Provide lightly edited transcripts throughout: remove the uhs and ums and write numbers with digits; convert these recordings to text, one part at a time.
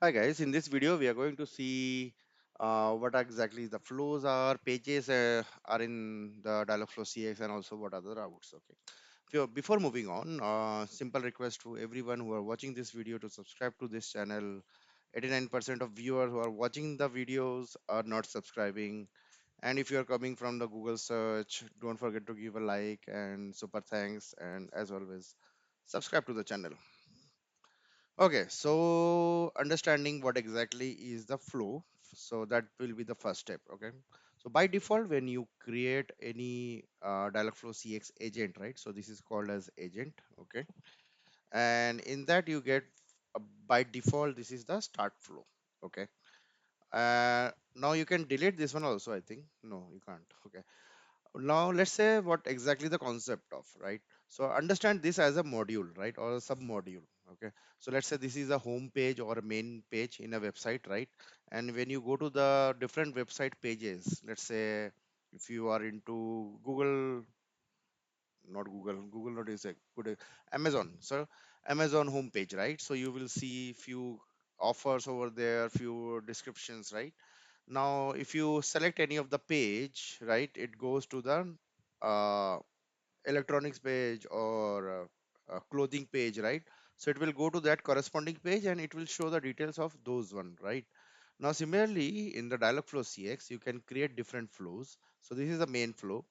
Hi guys, in this video we are going to see what exactly the flows are, pages are in the Dialogflow CX and also what other routes. Okay. Before moving on, simple request to everyone who are watching this video to subscribe to this channel. 89% of viewers who are watching the videos are not subscribing. And if you are coming from the Google search, don't forget to give a like and super thanks. And as always, subscribe to the channel. Okay, so understanding what exactly is the flow, so that will be the first step. Okay, so by default, when you create any Dialogflow CX agent, right? So this is called as agent. Okay, and in that you get by default this is the start flow. Okay, now you can delete this one also. I think no, you can't. Okay, now let's say what exactly the concept of, right? So understand this as a module, right, or a sub module. Okay, so let's say this is a home page or a main page in a website, right? And when you go to the different website pages, let's say if you are into Google, not Google not is a good Amazon, so Amazon homepage, right? So you will see few offers over there, few descriptions, right? Now if you select any of the page, right, it goes to the uh, electronics page or clothing page, right? So it will go to that corresponding page and it will show the details of those one, right? Now similarly in the Dialogflow CX you can create different flows. So this is the main flow.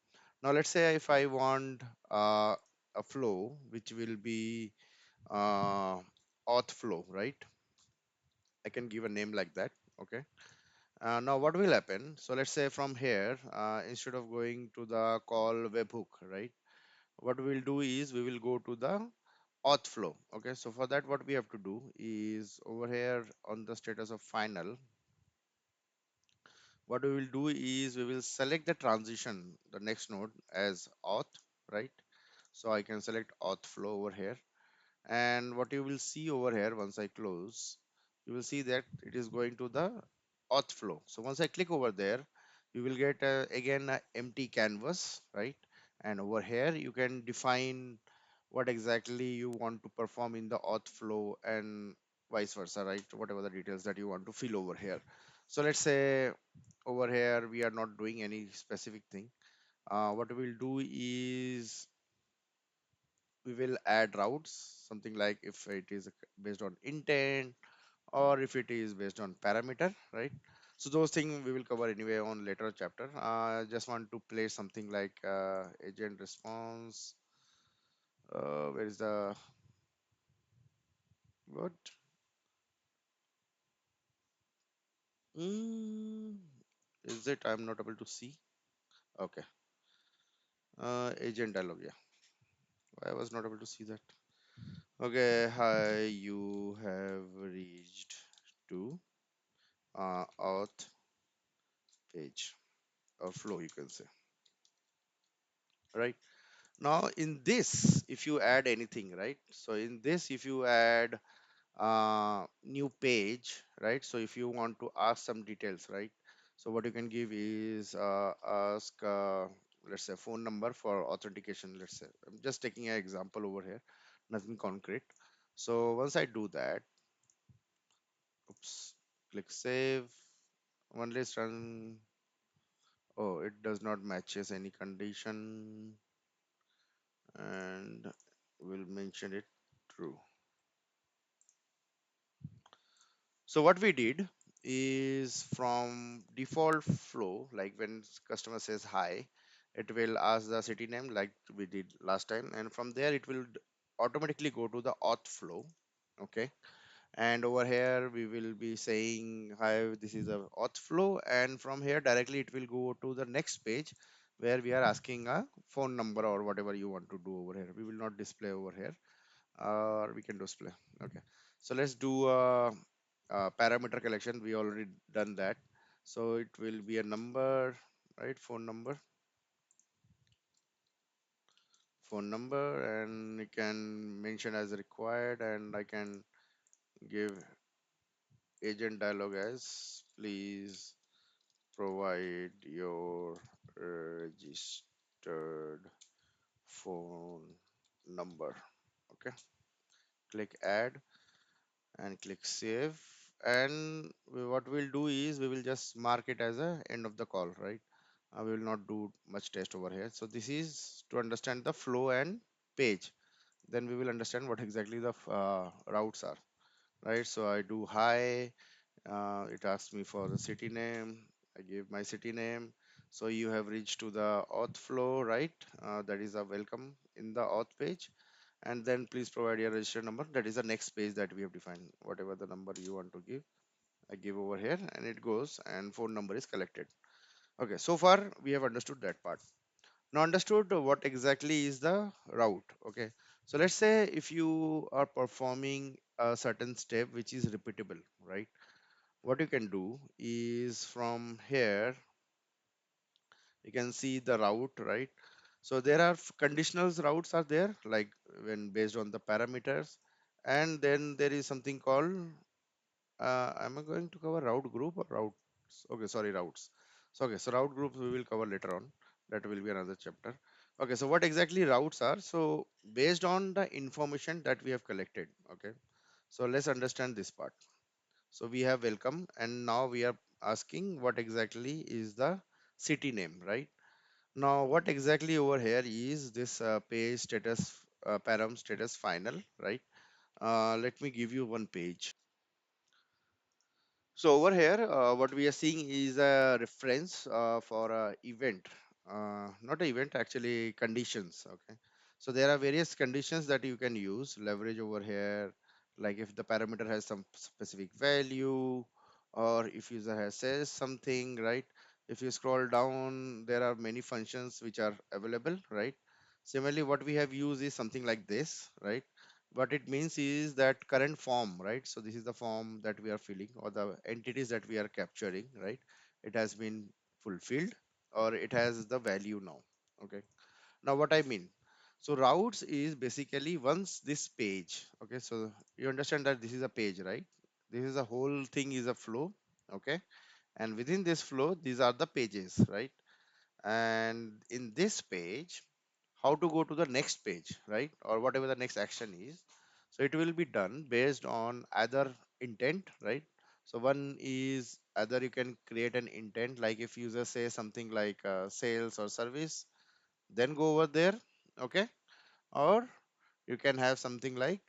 Now let's say if I want a flow which will be uh, auth flow, right? I can give a name like that. Okay, now what will happen, so let's say from here instead of going to the call webhook, right, what we will do is we will go to the auth flow. Okay, so for that what we have to do is over here on the status of final, what we will do is we will select the transition, the next node as auth, right? So I can select auth flow over here, and what you will see over here once I close, you will see that it is going to the auth flow. So once I click over there, you will get again a empty canvas, right? And over here you can define what exactly you want to perform in the auth flow and vice versa, right? Whatever the details that you want to fill over here. So let's say over here we are not doing any specific thing. What we'll do is we will add routes, something like if it is based on intent or if it is based on parameter, right? So those things we will cover anyway on later chapter. Just want to play something like agent response. Where is the what? Mm, is it? I'm not able to see. Okay. Agent dialog. Yeah, I was not able to see that. Okay. Hi, you have reached to auth page or flow, you can say, right? Now in this if you add anything, right, so in this if you add new page, right, so if you want to ask some details, right, so what you can give is ask let's say phone number for authentication. Let's say I'm just taking an example over here, nothing concrete. So once I do that, oops, click save, one list run. Oh, it does not matches any condition, and we'll mention it true. So what we did is from default flow, like when customer says hi, it will ask the city name like we did last time, and from there it will automatically go to the auth flow. Okay, and over here we will be saying hi, this is a auth flow, and from here directly it will go to the next page where we are asking a phone number or whatever you want to do over here. We will not display over here, or we can display. Okay, so let's do parameter collection. We already done that, so it will be a number, right? Phone number, and you can mention as required, and I can give agent dialog as please provide your registered phone number. Okay, click add and click save, and what we'll do is we will just mark it as a end of the call, right? We will not do much test over here. So this is to understand the flow and page. Then we will understand what exactly the routes are, right? So I do hi. It asks me for the city name. I give my city name. So you have reached to the auth flow, right? That is a welcome in the auth page. And then please provide your register number. That is the next page that we have defined. Whatever the number you want to give, I give over here, and it goes, and phone number is collected. Okay, so far we have understood that part. Now understood what exactly is the route. Okay, so let's say if you are performing a certain step which is repeatable, right? What you can do is from here you can see the route, right? So there are conditional routes are there, like when based on the parameters, and then there is something called am I going to cover route group or routes? Okay, sorry, routes. So okay, so route groups we will cover later on. That will be another chapter. Okay, so what exactly routes are? So based on the information that we have collected, okay. So let's understand this part. So we have welcome, and now we are asking what exactly is the city name, right? Now what exactly over here is this page status param status final, right? Let me give you one page. So over here, what we are seeing is a reference for a event, not an event, actually conditions. Okay, so there are various conditions that you can use, leverage over here, like if the parameter has some specific value, or if user has says something, right? If you scroll down, there are many functions which are available, right? Similarly, what we have used is something like this, right? What it means is that current form, right? So this is the form that we are filling, or the entities that we are capturing, right? It has been fulfilled, or it has the value now. Okay, now what I mean, so routes is basically once this page, okay, so you understand that this is a page, right? This is a whole thing is a flow. Okay, and within this flow these are the pages, right? And in this page, how to go to the next page, right? Or whatever the next action is. So it will be done based on either intent, right? So one is either you can create an intent, like if user say something like sales or service, then go over there, okay? Or you can have something like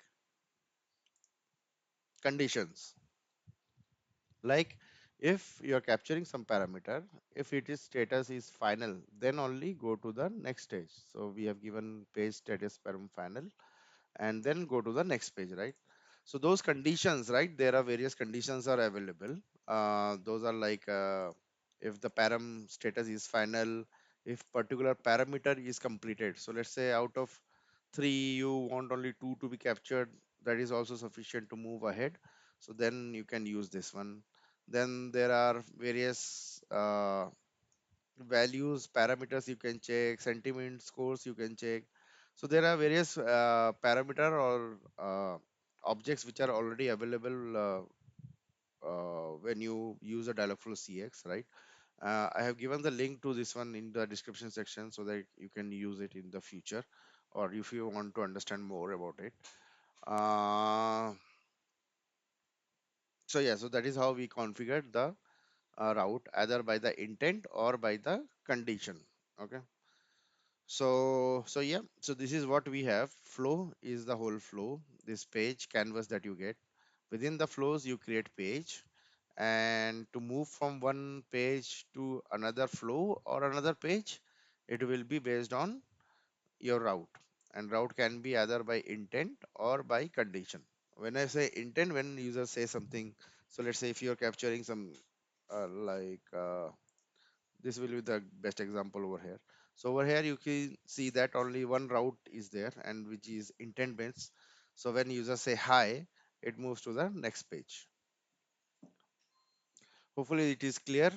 conditions, like if you're capturing some parameter, if it is status is final, then only go to the next stage. So we have given page status param final, and then go to the next page, right? So those conditions, right, there are various conditions are available. Those are like if the param status is final, if particular parameter is completed. So let's say out of three you want only two to be captured, that is also sufficient to move ahead. So then you can use this one. Then there are various values, parameters you can check, sentiment scores you can check. So there are various parameter or objects which are already available when you use a Dialogflow CX, right? I have given the link to this one in the description section so that you can use it in the future, or if you want to understand more about it. Uh, so yeah, so that is how we configured the route, either by the intent or by the condition. Okay. So yeah, so this is what we have. Flow is the whole flow, this page canvas that you get. Within the flows you create page, and to move from one page to another flow or another page, it will be based on your route, and route can be either by intent or by condition. When I say intent, when user say something, so let's say if you're capturing some this will be the best example over here. So over here you can see that only one route is there, and which is intent based. So when user say hi, it moves to the next page. Hopefully it is clear.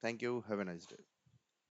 Thank you, have a nice day.